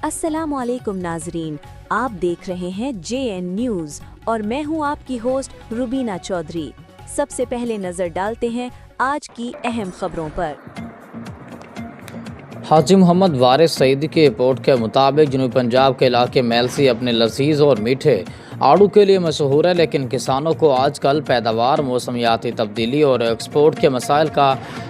अस्सलाम वालेकुम नाजरीन, आप देख रहे हैं JN न्यूज़ और मैं हूं आपकी होस्ट रुबीना चौधरी। सबसे पहले नजर डालते हैं आज की अहम खबरों पर। हाजी मोहम्मद वारिस सईदी की रिपोर्ट के मुताबिक जनूबी पंजाब के इलाके मेलसी अपने लजीज और मीठे आड़ू के लिए मशहूर है, लेकिन किसानों को आजकल पैदावार, मौसमियाती तब्दीली और एक्सपोर्ट के मसाइल का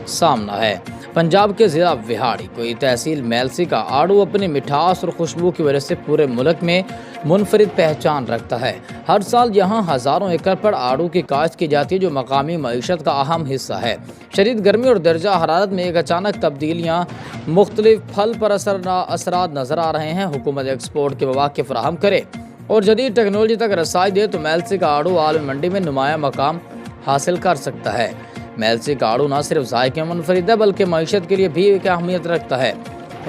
सामना है। पंजाब के ज़िला विहाड़ी कोई तहसील मेलसी का आड़ू अपनी मिठास और खुशबू की वजह से पूरे मुल्क में मुनफरिद पहचान रखता है। हर साल यहाँ हज़ारों एकड़ पर आड़ू की काश्त की जाती है, जो मकामी मईशत का अहम हिस्सा है। शदीद गर्मी और दर्जा हरारत में एक अचानक तब्दीलियाँ मुख्तलिफ फल पर असरात नज़र आ रहे हैं। हुकूमत एक्सपोर्ट के मौके फराहम करे और जदीद टेक्नोलॉजी तक रसाई दे तो मेलसी का आड़ू आलमी मंडी में नुमाया मकाम हासिल कर सकता है। मेलसी का आड़ू न सिर्फ जायके में मुनफरिद है बल्कि मईशत के लिए भी एक अहमियत रखता है।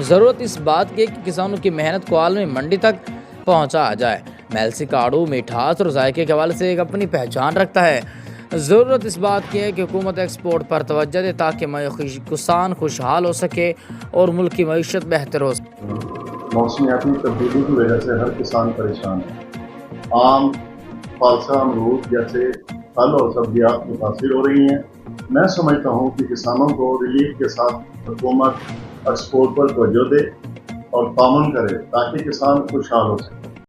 ज़रूरत इस बात की कि किसानों की मेहनत को आलमी मंडी तक पहुँचाया जाए। मेलसी का आड़ू मिठास और जायके के हवाले से एक अपनी पहचान रखता है। ज़रूरत इस बात की है कि हुकूमत एक्सपोर्ट पर तवज्जो दे ताकि किसान खुशहाल हो सके और मुल्क की मईशत बेहतर हो सके। मौसमियाती तब्दीली की वजह से हर किसान परेशान है। आम, फालसा, अमरूद जैसे फल और सब्जियाँ मुतासिर हो रही हैं। मैं समझता हूँ कि किसानों को रिलीफ के साथ हुकूमत एक्सपोर्ट पर तवज्जो दे और तामुन करे ताकि किसान खुशहाल हो सके।